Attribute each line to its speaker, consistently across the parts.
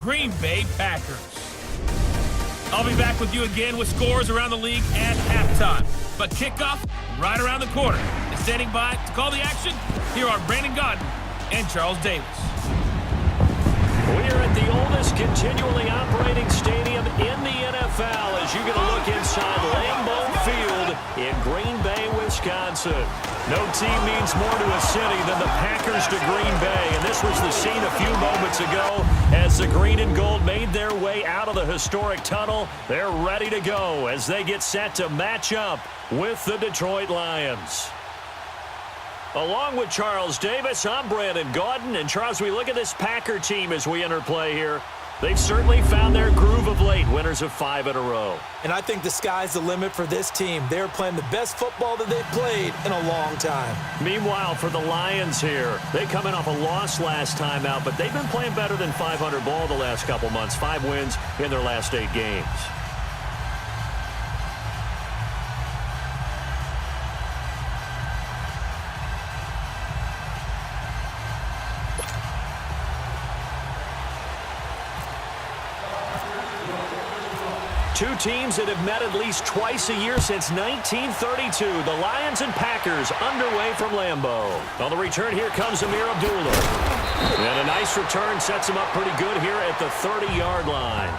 Speaker 1: Green Bay Packers. I'll be back with you again with scores around the league at halftime. But kickoff right around the corner. And standing by to call the action, here are Brandon Gaudin and Charles Davis.
Speaker 2: We are at the oldest continually operating stadium in the NFL as you get a look inside Lambeau Field in Green Bay, Wisconsin. No team means more to a city than the Packers to Green Bay, and this was the scene a few moments ago as the green and gold made their way out of the historic tunnel. They're ready to go as they get set to match up with the Detroit Lions. Along with Charles Davis, I'm Brandon Gaudin. And Charles, we look at this Packer team as we enter play here. They've certainly found their groove of late, winners of 5 in a row.
Speaker 3: And I think the sky's the limit for this team. They're playing the best football that they've played in a long time.
Speaker 2: Meanwhile, for the Lions here, they come in off a loss last time out, but they've been playing better than 500 ball the last couple months. 5 wins in their last 8 games. Two teams that have met at least twice a year since 1932. The Lions and Packers underway from Lambeau. On the return, here comes Amir Abdullah. And a nice return sets him up pretty good here at the 30-yard line.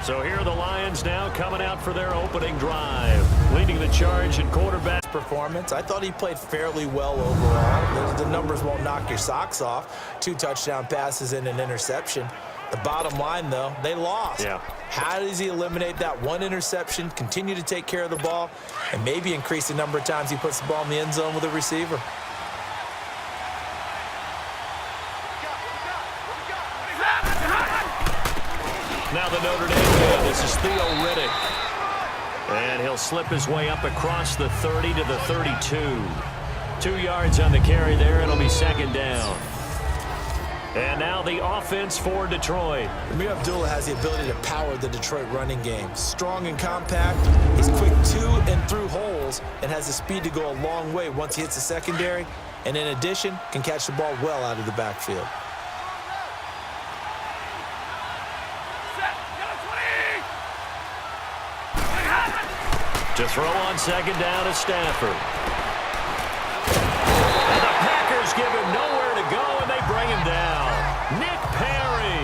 Speaker 2: So here are the Lions now coming out for their opening drive. Leading the charge at quarterback.
Speaker 3: Performance. I thought he played fairly well overall. The numbers won't knock your socks off. 2 touchdown passes and an interception. The bottom line, though, they lost.
Speaker 2: Yeah.
Speaker 3: How does he eliminate that one interception, continue to take care of the ball, and maybe increase the number of times he puts the ball in the end zone with a receiver?
Speaker 2: Now the Notre Dame man. This is Theo Riddick. And he'll slip his way up across the 30 to the 32. 2 yards on the carry there. It'll be second down. And now the offense for Detroit.
Speaker 3: Amir Abdullah has the ability to power the Detroit running game. Strong and compact. He's quick to and through holes and has the speed to go a long way once he hits the secondary. And in addition, can catch the ball well out of the backfield.
Speaker 2: To throw on second down is Stafford. And the Packers give him nowhere to go, and they bring him down. Nick Perry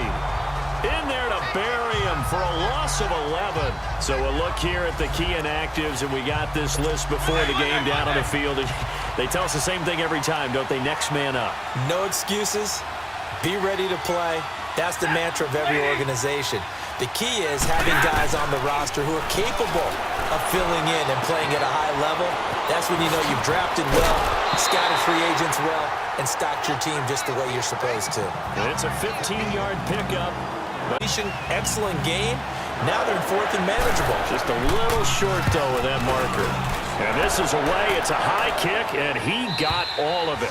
Speaker 2: in there to bury him for a loss of 11. So a look here at the key inactives, and we got this list before the game down on the field. They tell us the same thing every time, don't they? Next man up.
Speaker 3: No excuses. Be ready to play. That's the mantra of every organization. The key is having guys on the roster who are capable of filling in and playing at a high level. That's when you know you've drafted well, scouted free agents well, and stocked your team just the way you're supposed to.
Speaker 2: And it's a 15-yard pickup.
Speaker 3: Excellent game. Now they're in 4th and manageable.
Speaker 2: Just a little short, though, with that marker. And this is away. It's a high kick, and he got all of it.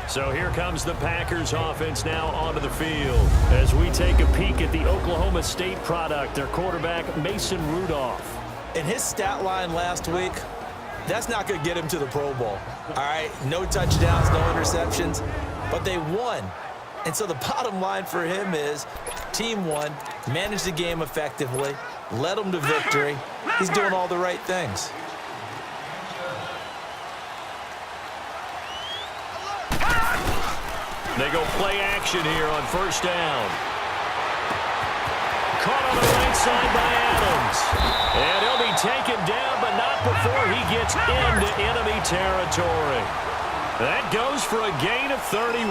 Speaker 2: So here comes the Packers offense now onto the field as we take a peek at the Oklahoma State product, their quarterback, Mason Rudolph.
Speaker 3: In his stat line last week, that's not going to get him to the Pro Bowl. All right, no touchdowns, no interceptions, but they won. And so the bottom line for him is team won, managed the game effectively, led them to victory. He's doing all the right things.
Speaker 2: They go play action here on first down. Caught on the right side by Adams. And he'll be taken down, but not before he gets into enemy territory. That goes for a gain of 31.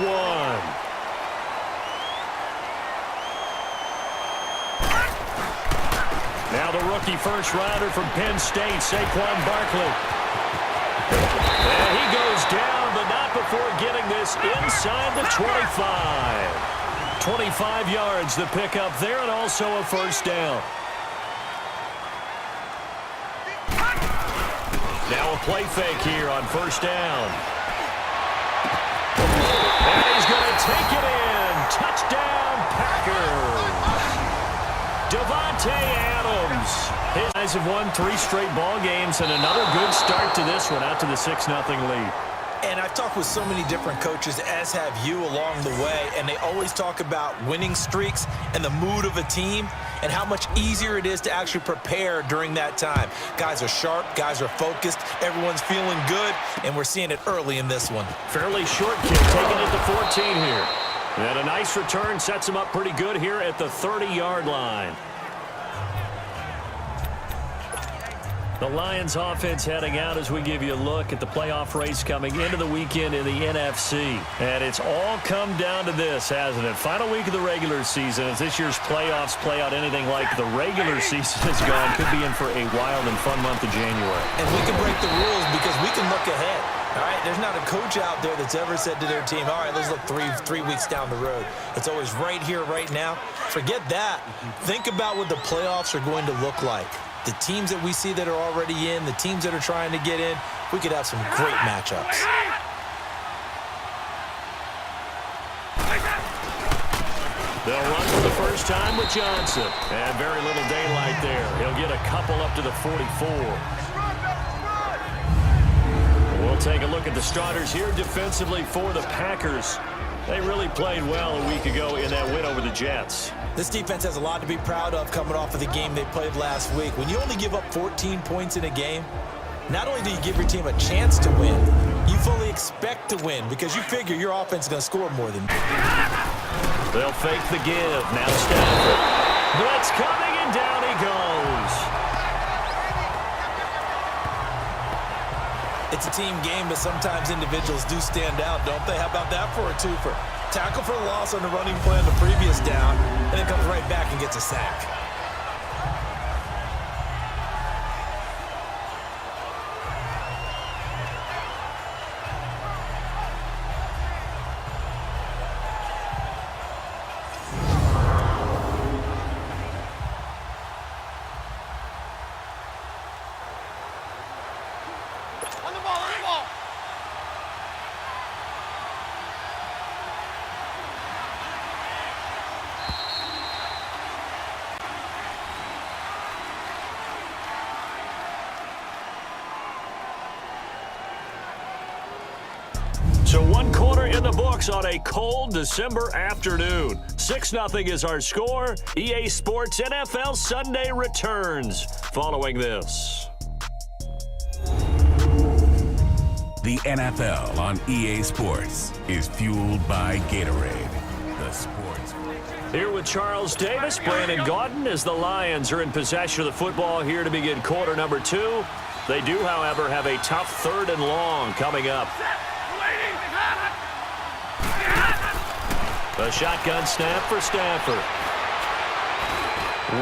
Speaker 2: Now the rookie first rounder from Penn State, Saquon Barkley. And he goes down, but not before getting this inside the 25. 25 yards the pickup there, and also a first down. Now a play fake here on first down. And he's going to take it in. Touchdown, Packers. Davante Adams. His guys have won 3 straight ball games and another good start to this one out to the 6-0 lead.
Speaker 3: And I've talked with so many different coaches, as have you along the way, and they always talk about winning streaks and the mood of a team and how much easier it is to actually prepare during that time. Guys are sharp, guys are focused, everyone's feeling good, and we're seeing it early in this one.
Speaker 2: Fairly short kick, taking it to 14 here. And a nice return sets him up pretty good here at the 30-yard line. The Lions offense heading out as we give you a look at the playoff race coming into the weekend in the NFC. And it's all come down to this, hasn't it? Final week of the regular season. As this year's playoffs play out anything like the regular season has gone, could be in for a wild and fun month of January.
Speaker 3: And we can break the rules because we can look ahead. All right, there's not a coach out there that's ever said to their team, all right, let's look three weeks down the road. It's always right here, right now. Forget that. Think about what the playoffs are going to look like. The teams that we see that are already in, the teams that are trying to get in, we could have some great matchups.
Speaker 2: They'll run for the first time with Johnson. And very little daylight there. He'll get a couple up to the 44. We'll take a look at the starters here defensively for the Packers. They really played well a week ago in that win over the Jets.
Speaker 3: This defense has a lot to be proud of coming off of the game they played last week. When you only give up 14 points in a game, not only do you give your team a chance to win, you fully expect to win because you figure your offense is going to score more than you.
Speaker 2: They'll fake the give. Now Stafford. Blitz coming, and down he goes.
Speaker 3: It's a team game, but sometimes individuals do stand out, don't they? How about that for a twofer? Tackle for the loss on the running play on the previous down, and then comes right back and gets a sack.
Speaker 2: So 1 quarter in the books on a cold December afternoon. 6-0 is our score. EA Sports NFL Sunday returns following this.
Speaker 4: The NFL on EA Sports is fueled by Gatorade, the sports.
Speaker 2: Here with Charles Davis, Brandon Gaudin, as the Lions are in possession of the football here to begin quarter number 2. They do, however, have a tough 3rd and long coming up. A shotgun snap for Stafford.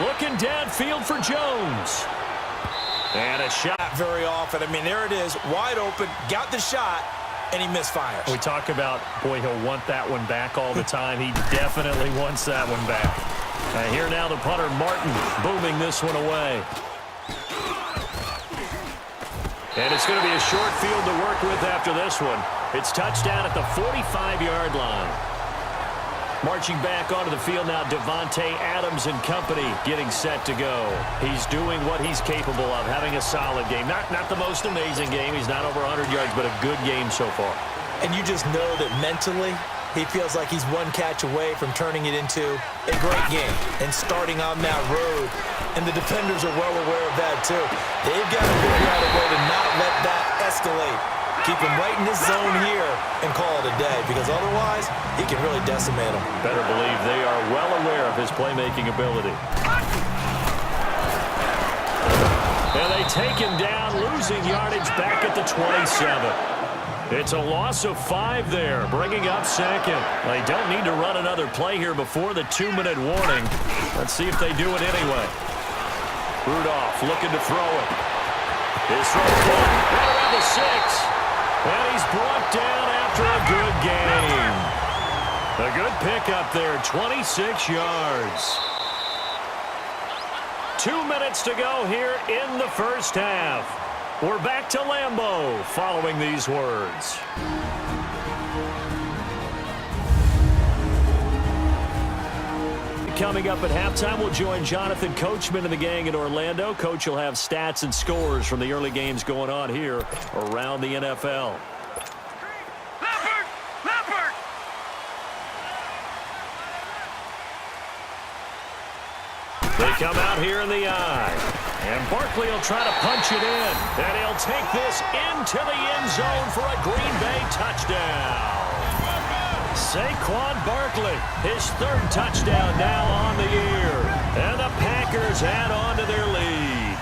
Speaker 2: Looking downfield for Jones. And a shot.
Speaker 3: Very often. I mean, there it is, wide open, got the shot, and he misfires.
Speaker 2: We talk about, boy, he'll want that one back all the time. He definitely wants that one back. Here now the punter, Martin, booming this one away. And it's going to be a short field to work with after this one. It's touchdown at the 45-yard line. Marching back onto the field now, Davante Adams and company getting set to go. He's doing what he's capable of, having a solid game. Not the most amazing game. He's not over 100 yards, but a good game so far.
Speaker 3: And you just know that mentally, he feels like he's one catch away from turning it into a great game and starting on that road. And the defenders are well aware of that, too. They've got to figure out a way to not let that escalate. Keep him right in this zone here and call it a day, because otherwise he can really decimate him.
Speaker 2: Better believe they are well aware of his playmaking ability. And they take him down, losing yardage back at the 27. It's a loss of 5 there, bringing up second. They don't need to run another play here before the 2-minute warning. Let's see if they do it anyway. Rudolph looking to throw it. His throw caught right around the 6. And he's brought down after a good game. A good pickup there, 26 yards. 2 minutes to go here in the first half. We're back to Lambeau following these words. coming up at halftime. We'll join Jonathan Coachman and the gang in Orlando. Coach will have stats and scores from the early games going on here around the NFL. They come out here in the eye. And Barkley will try to punch it in. And he'll take this into the end zone for a Green Bay touchdown. Saquon Barkley, his third touchdown now on the year. And the Packers add on to their lead.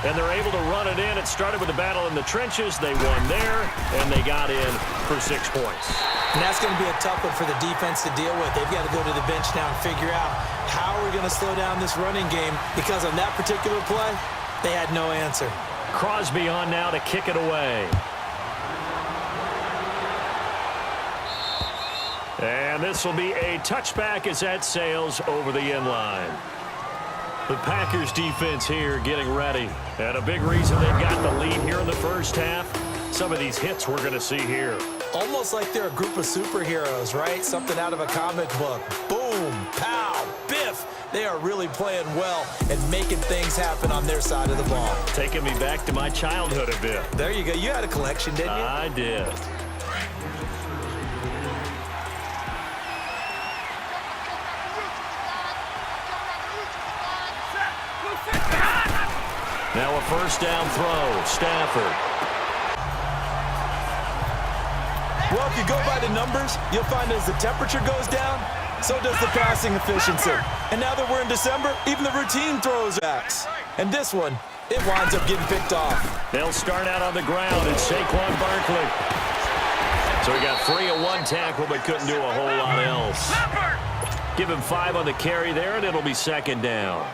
Speaker 2: And they're able to run it in. It started with a battle in the trenches. They won there, and they got in for 6 points.
Speaker 3: And that's going to be a tough one for the defense to deal with. They've got to go to the bench now and figure out how we're going to slow down this running game, because on that particular play, they had no answer.
Speaker 2: Crosby on now to kick it away. And this will be a touchback as that sails over the end line. The Packers defense here getting ready. And a big reason they've got the lead here in the first half. Some of these hits we're going to see here.
Speaker 3: Almost like they're a group of superheroes, right? Something out of a comic book. Boom, pow, biff. They are really playing well and making things happen on their side of the ball.
Speaker 2: Taking me back to my childhood a bit.
Speaker 3: There you go. You had a collection, didn't you?
Speaker 2: I did. Now a first down throw. Stafford.
Speaker 3: Well, if you go by the numbers, you'll find as the temperature goes down, so does the passing efficiency. And now that we're in December, even the routine throws backs. And this one, it winds up getting picked off.
Speaker 2: They'll start out on the ground. It's Saquon Barkley. So he got free of one tackle but couldn't do a whole lot else. Give him 5 on the carry there, and it'll be second down.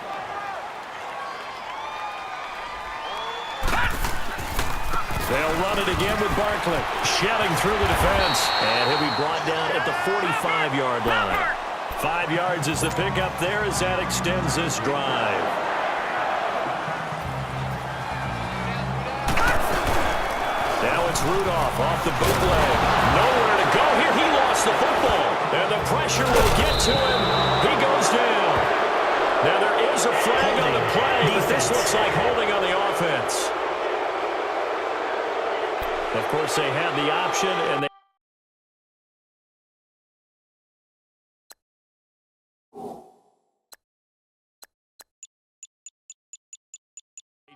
Speaker 2: They'll run it again with Barkley. Shelling through the defense. And he'll be brought down at the 45-yard line. 5 yards is the pickup there as that extends this drive. Now it's Rudolph off the bootleg. Nowhere to go here. He lost the football. And the pressure will get to him. He goes down. Now there is a flag on the play, but this looks like holding on the offense. Of course, they had the option, and they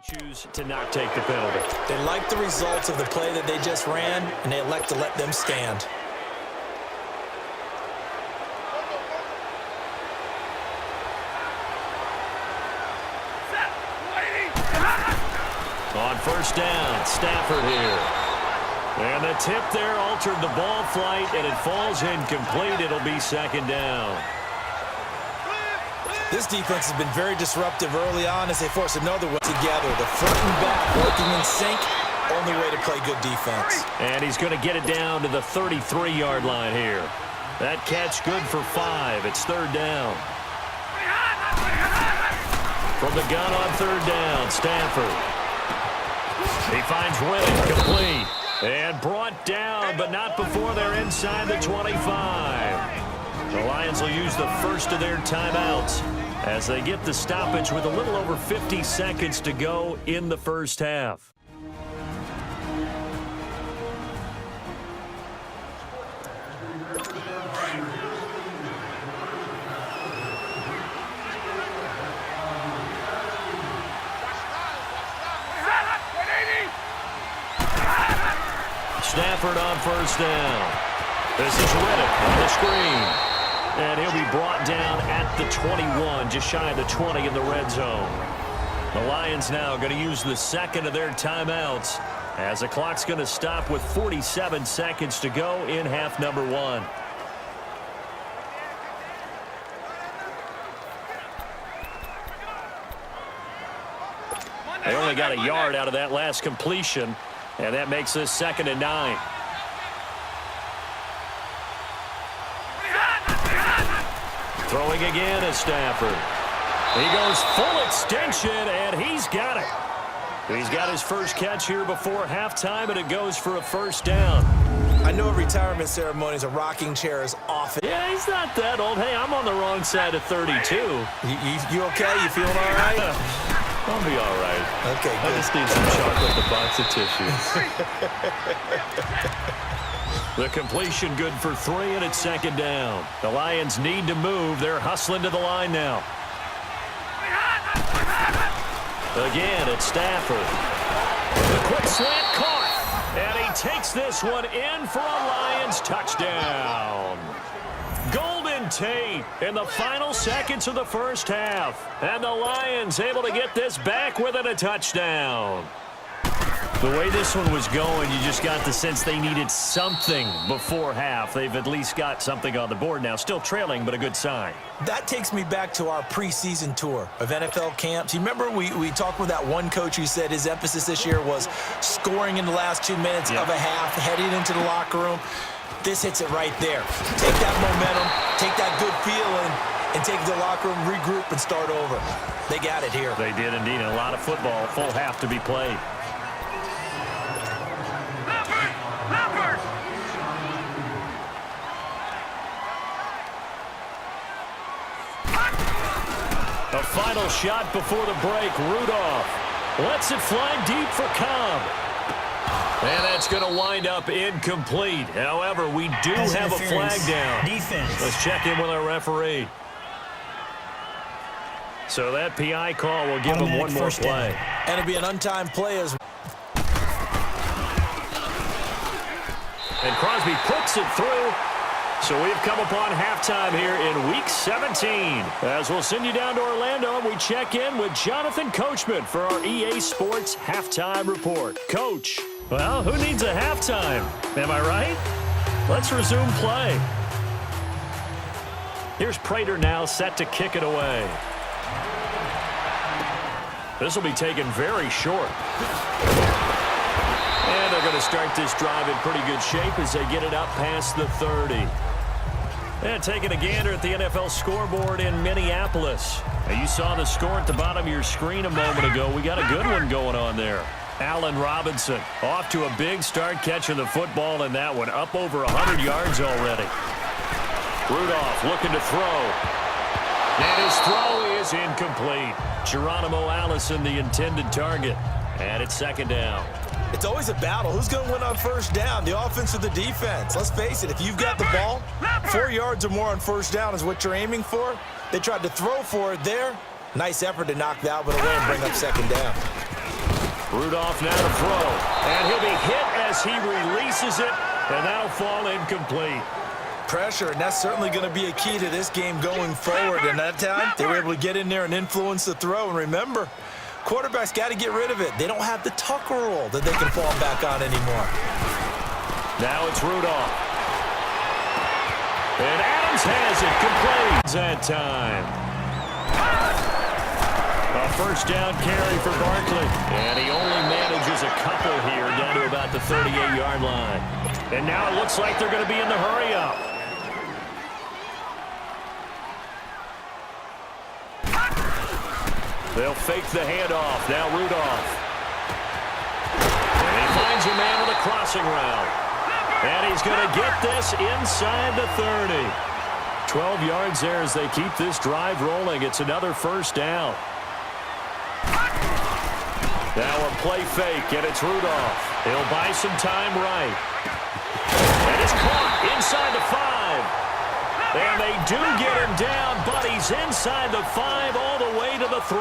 Speaker 2: choose to not take the penalty.
Speaker 3: They like the results of the play that they just ran, and they elect to let them stand.
Speaker 2: On first down, Stafford here. And the tip there altered the ball flight, and it falls incomplete. It'll be second down.
Speaker 3: This defense has been very disruptive early on as they force another one together. The front and back working in sync. Only way to play good defense.
Speaker 2: And he's going to get it down to the 33-yard line here. That catch good for 5. It's third down. From the gun on third down, Stafford. He finds Riddick complete. And brought down, but not before they're inside the 25. The Lions will use the first of their timeouts as they get the stoppage with a little over 50 seconds to go in the first half. Stafford on first down. This is Riddick on the screen. And he'll be brought down at the 21, just shy of the 20 in the red zone. The Lions now going to use the second of their timeouts as the clock's going to stop with 47 seconds to go in half number 1. They only got a yard out of that last completion, and that makes this 2nd and 9. Throwing again is Stafford. He goes full extension, and he's got it. He's got his first catch here before halftime, and it goes for a first down.
Speaker 3: I know retirement ceremonies, a rocking chair is often.
Speaker 2: Yeah, he's not that old. Hey, I'm on the wrong side of 32.
Speaker 3: You okay? You feeling all right?
Speaker 2: I'll be all right.
Speaker 3: Okay,
Speaker 2: I
Speaker 3: good.
Speaker 2: just need some chocolate and a box of tissues. The completion good for 3, and it's second down. The Lions need to move. They're hustling to the line now. Again, it's Stafford. The quick slant caught. And he takes this one in for a Lions touchdown. Golden Tate in the final seconds of the first half. And the Lions able to get this back within a touchdown. The way this one was going, you just got the sense they needed something before half. They've at least got something on the board now. Still trailing, but a good sign.
Speaker 3: That takes me back to our preseason tour of NFL camps. You remember we talked with that one coach who said his emphasis this year was scoring in the last 2 minutes of a half, heading into the locker room. This hits it right there. Take that momentum, take that good feeling, and take the locker room, regroup, and start over. They got it here.
Speaker 2: They did indeed. A lot of football, full half to be played. A final shot before the break. Rudolph lets it fly deep for Cobb. And that's going to wind up incomplete. However, we do have a flag down.
Speaker 5: Defense.
Speaker 2: Let's check in with our referee. So that PI call will give him one more play.
Speaker 3: And it'll be an untimed play as
Speaker 2: And Crosby puts it through. So we've come upon halftime here in Week 17. As we'll send you down to Orlando, and we check in with Jonathan Coachman for our EA Sports Halftime Report. Coach, well, who needs a halftime? Am I right? Let's resume play. Here's Prater now set to kick it away. This will be taken very short. And they're going to start this drive in pretty good shape as they get it up past the 30. And taking a gander at the NFL scoreboard in Minneapolis. Now, you saw the score at the bottom of your screen a moment ago. We got a good one going on there. Allen Robinson off to a big start catching the football in that one. Up over 100 yards already. Rudolph looking to throw. And his throw is incomplete. Geronimo Allison, the intended target. And it's second down.
Speaker 3: it's always a battle. Who's going to win on first down, the offense or the defense? Let's face it, if you've got the ball, 4 yards or more on first down is what you're aiming for. They tried to throw for it there. Nice effort to knock that one away and bring up second down.
Speaker 2: Rudolph now to throw. And he'll be hit as he releases it, and that'll fall incomplete.
Speaker 3: Pressure, and that's certainly going to be a key to this game going forward. And that time, they were able to get in there and influence the throw. And remember, quarterbacks got to get rid of it. They don't have the Tucker rule that they can fall back on anymore.
Speaker 2: Now it's Rudolph. And Adams has it. Complete that time. A first down carry for Barkley. And he only manages a couple here down to about the 38-yard line. And now it looks like they're going to be in the hurry-up. They'll fake the handoff. Now Rudolph. And he finds a man with a crossing route. And he's going to get this inside the 30. 12 yards there as they keep this drive rolling. It's another first down. Now a play fake, and it's Rudolph. He'll buy some time right. And it's caught inside the 5. And they do get him down, but he's inside the 5 all the way to the 3.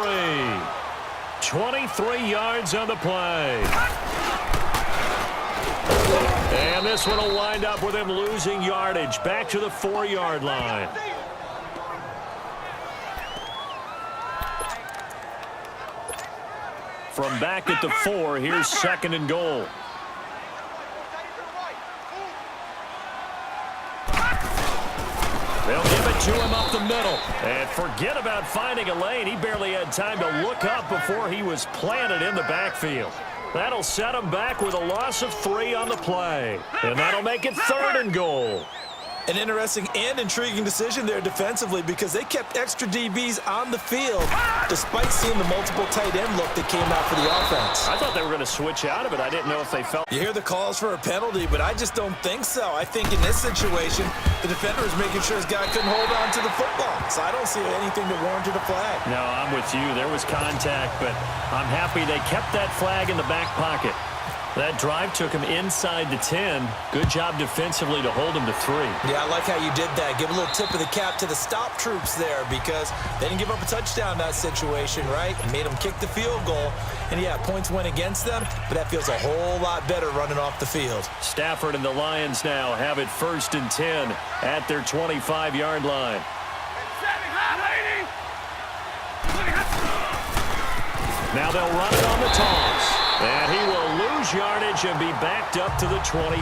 Speaker 2: 23 yards on the play. And this one will wind up with him losing yardage back to the 4-yard line. From back at the 4, here's second and goal. They'll give it to him up the middle. And forget about finding a lane. He barely had time to look up before he was planted in the backfield. That'll set him back with a loss of 3 on the play. And that'll make it third and goal.
Speaker 3: An interesting and intriguing decision there defensively because they kept extra DBs on the field despite seeing the multiple tight end look that came out for the offense.
Speaker 2: I thought they were going to switch out of it. I didn't know if they felt...
Speaker 3: You hear the calls for a penalty, but I just don't think so. I think in this situation, the defender was making sure his guy couldn't hold on to the football. So I don't see anything that warranted a flag.
Speaker 2: No, I'm with you. There was contact, but I'm happy they kept that flag in the back pocket. That drive took him inside the 10. Good job defensively to hold him to 3.
Speaker 3: Yeah, I like how you did that. Give a little tip of the cap to the stop troops there because they didn't give up a touchdown in that situation, right? Made them kick the field goal. And, yeah, points went against them, but that feels a whole lot better running off the field.
Speaker 2: Stafford and the Lions now have it 1st and 10 at their 25-yard line. Now they'll run it on the toss. And he will lose yardage and be backed up to the 24.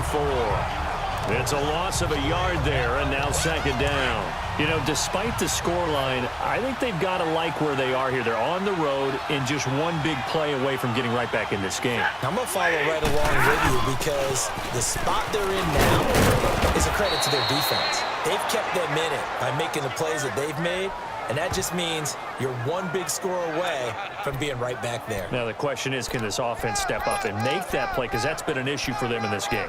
Speaker 2: It's a loss of a yard there, and now 2nd down. You know, despite the scoreline, I think they've got to like where they are here. They're on the road and just one big play away from getting right back in this game.
Speaker 3: I'm going to follow right along with you because the spot they're in now is a credit to their defense. They've kept them in it by making the plays that they've made. And that just means you're one big score away from being right back there.
Speaker 2: Now the question is, can this offense step up and make that play? Because that's been an issue for them in this game.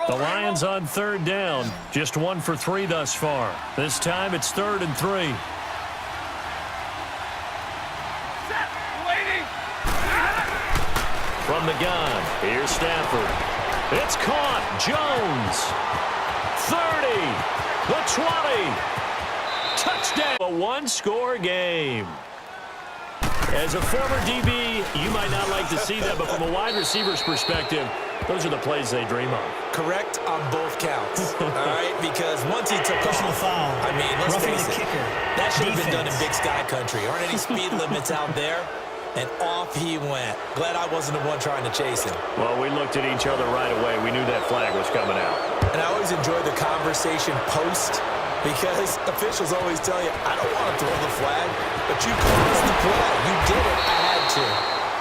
Speaker 2: The Lions on 3rd down. Just 1 for 3 thus far. This time it's 3rd and 3. From the gun, here's Stafford. It's caught. Jones. 30. The 20. Touchdown. A one-score game. As a former DB, you might not like to see that, but from a wide receiver's perspective, those are the plays they dream of.
Speaker 3: Correct on both counts. All right, because once he took personal foul, I mean, let's face it, that should have been done in Big Sky Country. Aren't any speed limits out there? And off he went. Glad I wasn't the one trying to chase him.
Speaker 2: Well, we looked at each other right away. We knew that flag was coming out.
Speaker 3: And I always enjoy the conversation post because officials always tell you, I don't want to throw the flag, but you caused the play. You did it. I had to.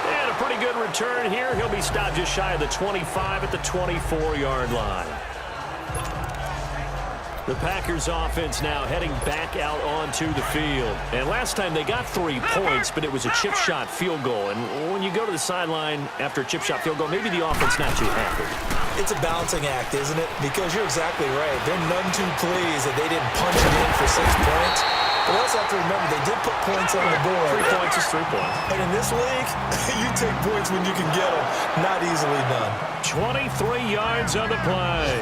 Speaker 2: And a pretty good return here. He'll be stopped just shy of the 25 at the 24-yard line. The Packers offense now heading back out onto the field. And last time they got 3 points, but it was a chip shot field goal. And when you go to the sideline after a chip shot field goal, maybe the offense not too happy.
Speaker 3: It's a balancing act, isn't it? Because you're exactly right. They're none too pleased that they didn't punch it in for 6 points. But we also have to remember they did put points on the board.
Speaker 2: 3 points is 3 points.
Speaker 3: And in this league, you take points when you can get them. Not easily done.
Speaker 2: 23 yards on the play.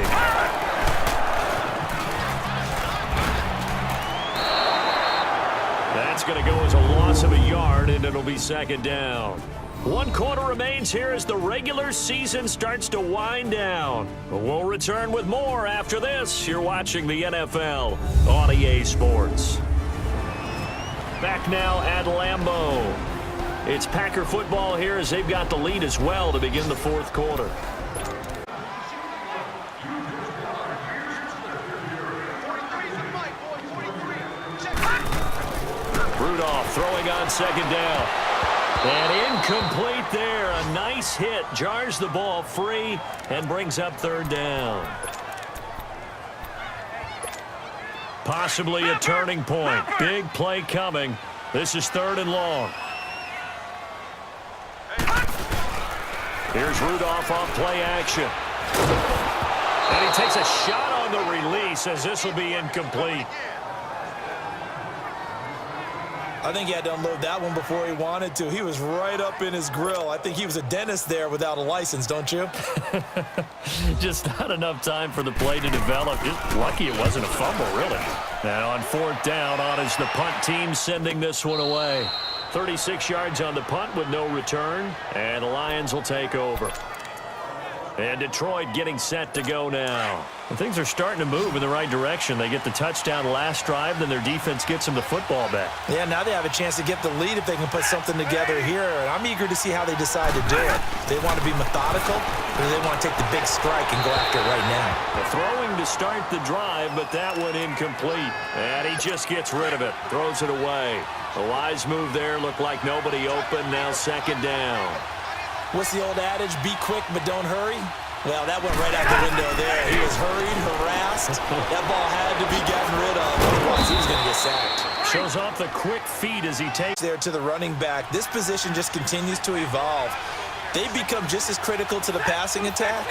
Speaker 2: That's going to go as a loss of a yard, and it'll be 2nd down. 1 quarter remains here as the regular season starts to wind down. We'll return with more after this. You're watching the NFL on EA Sports. Back now at Lambeau. It's Packer football here as they've got the lead as well to begin the 4th quarter. Rudolph throwing on 2nd down. And incomplete there. A nice hit. Jars the ball free and brings up 3rd down. Possibly a turning point. Big play coming. This is 3rd and long. Here's Rudolph off play action. And he takes a shot on the release as this will be incomplete.
Speaker 3: I think he had to unload that one before he wanted to. He was right up in his grill. I think he was a dentist there without a license, don't you?
Speaker 2: Just not enough time for the play to develop. Just lucky it wasn't a fumble, really. And on 4th down, on is the punt team sending this one away. 36 yards on the punt with no return, and the Lions will take over. And Detroit getting set to go now. And things are starting to move in the right direction. They get the touchdown last drive, then their defense gets them the football back.
Speaker 3: Yeah, now they have a chance to get the lead if they can put something together here. And I'm eager to see how they decide to do it. They want to be methodical, or do they want to take the big strike and go after it right now?
Speaker 2: The throwing to start the drive, but that one incomplete. And he just gets rid of it, throws it away. A wise move there, looked like nobody open, now 2nd down.
Speaker 3: What's the old adage? Be quick, but don't hurry. Well, that went right out the window there. He was hurried, harassed. That ball had to be gotten rid of. Otherwise, he was going to get sacked.
Speaker 2: Shows off the quick feet as he takes
Speaker 3: there to the running back. This position just continues to evolve. They become just as critical to the passing attack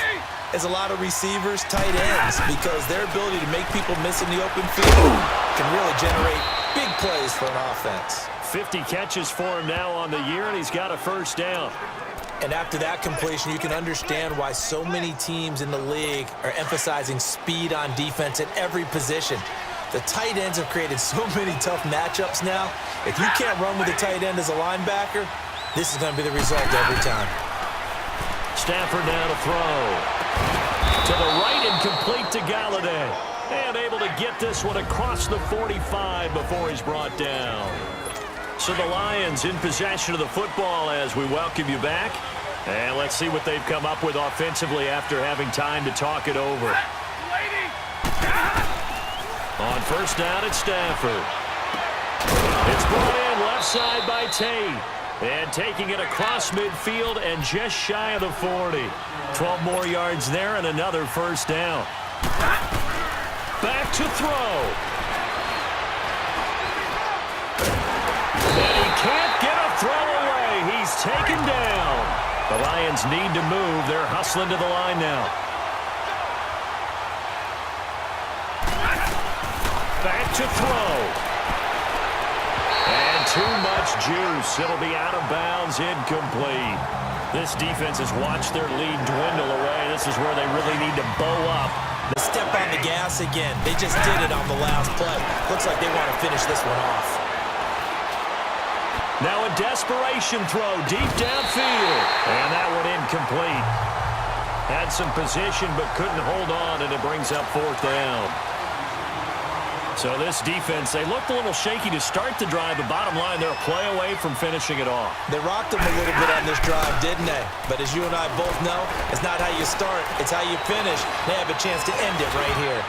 Speaker 3: as a lot of receivers, tight ends, because their ability to make people miss in the open field can really generate big plays for an offense.
Speaker 2: 50 catches for him now on the year, and he's got a first down.
Speaker 3: And after that completion, you can understand why so many teams in the league are emphasizing speed on defense at every position. The tight ends have created so many tough matchups now. If you can't run with a tight end as a linebacker, this is going to be the result every time.
Speaker 2: Stafford now to throw. To the right and complete to Galladay. And able to get this one across the 45 before he's brought down. So the Lions in possession of the football as we welcome you back. And let's see what they've come up with offensively after having time to talk it over. On first down, it's Stafford. It's brought in left side by Tate. And taking it across midfield and just shy of the 40. 12 more yards there and another first down. Back to throw. And he can't get a throw away. He's taken down. The Lions need to move. They're hustling to the line now. Back to throw. And too much juice. It'll be out of bounds, incomplete. This defense has watched their lead dwindle away. This is where they really need to bow up.
Speaker 3: They step on the gas again. They just did it on the last play. Looks like they want to finish this one off.
Speaker 2: Now a desperation throw deep downfield. And that one incomplete. Had some position but couldn't hold on, and it brings up fourth down. So this defense, they looked a little shaky to start the drive, but bottom line, they're a play away from finishing it off.
Speaker 3: They rocked them a little bit on this drive, didn't they? But as you and I both know, it's not how you start, it's how you finish. They have a chance to end it right here.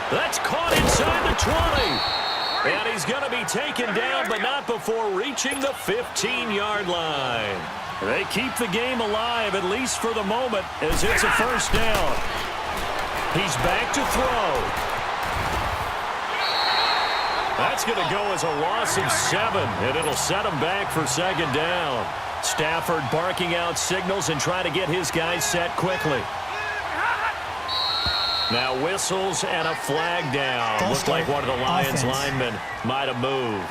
Speaker 2: That's caught inside the 20. And he's going to be taken down, but not before reaching the 15-yard line. They keep the game alive, at least for the moment, as it's a first down. He's back to throw. That's going to go as a loss of 7, and it'll set him back for second down. Stafford barking out signals and trying to get his guys set quickly. Now whistles and a flag down. Looked like one of the Lions linemen might have moved.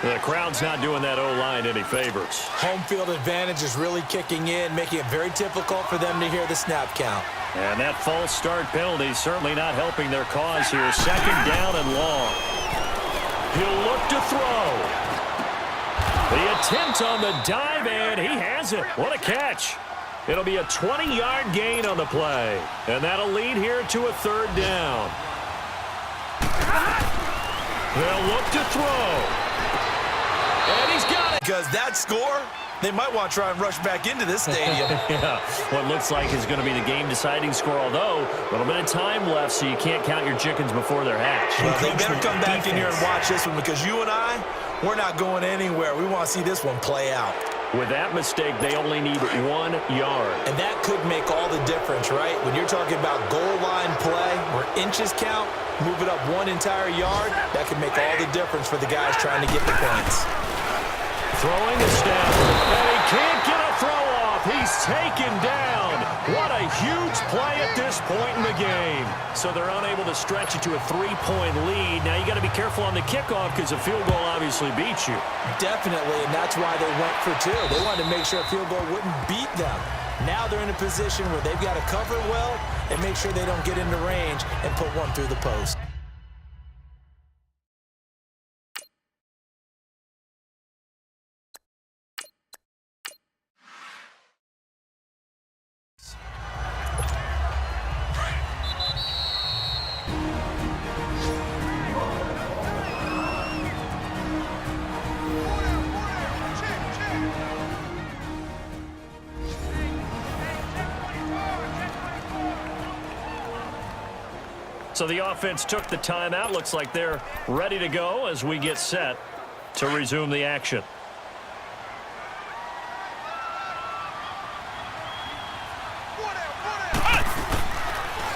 Speaker 2: The crowd's not doing that O-line any favors.
Speaker 3: Home field advantage is really kicking in, making it very difficult for them to hear the snap count.
Speaker 2: And that false start penalty certainly not helping their cause here. Second down and long. He'll look to throw. The attempt on the dive, and he has it. What a catch. It'll be a 20-yard gain on the play. And that'll lead here to a third down. They'll look to throw. And he's got it.
Speaker 3: Because that score, they might want to try and rush back into this stadium.
Speaker 2: Yeah, what looks like is going to be the game-deciding score, although a little bit of time left, so you can't count your chickens before they're hatched.
Speaker 3: Well, they better come back in here and watch this one, because you and I, we're not going anywhere. We want to see this one play out.
Speaker 2: With that mistake, they only need 1 yard.
Speaker 3: And that could make all the difference, right? When you're talking about goal line play where inches count, move it up 1 entire yard, that could make all the difference for the guys trying to get the points.
Speaker 2: Throwing to Stafford, and he can't get a throw off. He's taken down. What a huge play at this point in the game. So they're unable to stretch it to a 3-point lead. Now you got to be careful on the kickoff because a field goal obviously beats you.
Speaker 3: Definitely, and that's why they went for 2. They wanted to make sure a field goal wouldn't beat them. Now they're in a position where they've got to cover well and make sure they don't get into range and put one through the post.
Speaker 2: So the offense took the timeout. Looks like they're ready to go as we get set to resume the action.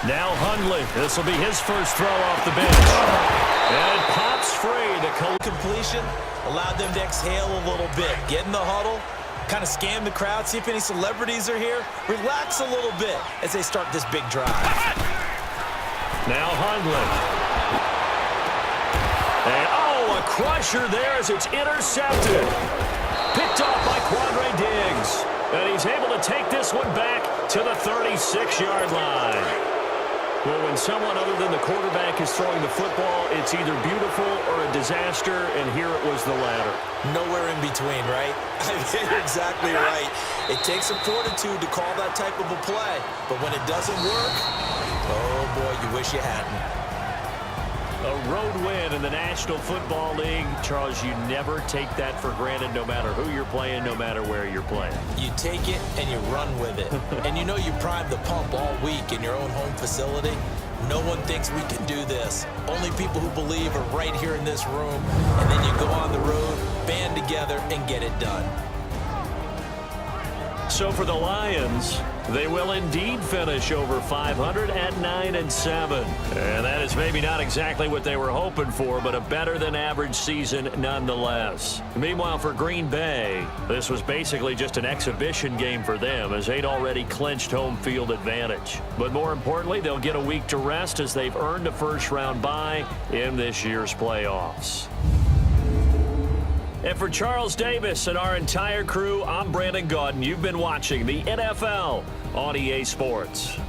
Speaker 2: Now Hundley. This will be his first throw off the bench. And it pops free. The
Speaker 3: completion allowed them to exhale a little bit. Get in the huddle, kind of scan the crowd, see if any celebrities are here. Relax a little bit as they start this big drive.
Speaker 2: Now Hundley. And, a crusher there as it's intercepted. Picked off by Quandre Diggs. And he's able to take this one back to the 36-yard line. Well, when someone other than the quarterback is throwing the football, it's either beautiful or a disaster, and here it was the latter.
Speaker 3: Nowhere in between, right? You're exactly right. It takes some fortitude to call that type of a play, but when it doesn't work, oh boy, you wish you hadn't.
Speaker 2: A road win in the National Football League. Charles, you never take that for granted no matter who you're playing, no matter where you're playing.
Speaker 3: You take it and you run with it. And you know you primed the pump all week in your own home facility. No one thinks we can do this. Only people who believe are right here in this room. And then you go on the road, band together, and get it done.
Speaker 2: So for the Lions, they will indeed finish over 500 at 9-7. And that is maybe not exactly what they were hoping for, but a better-than-average season nonetheless. Meanwhile, for Green Bay, this was basically just an exhibition game for them as they'd already clinched home field advantage. But more importantly, they'll get a week to rest as they've earned a first-round bye in this year's playoffs. And for Charles Davis and our entire crew, I'm Brandon Gaudin. You've been watching the NFL on EA Sports.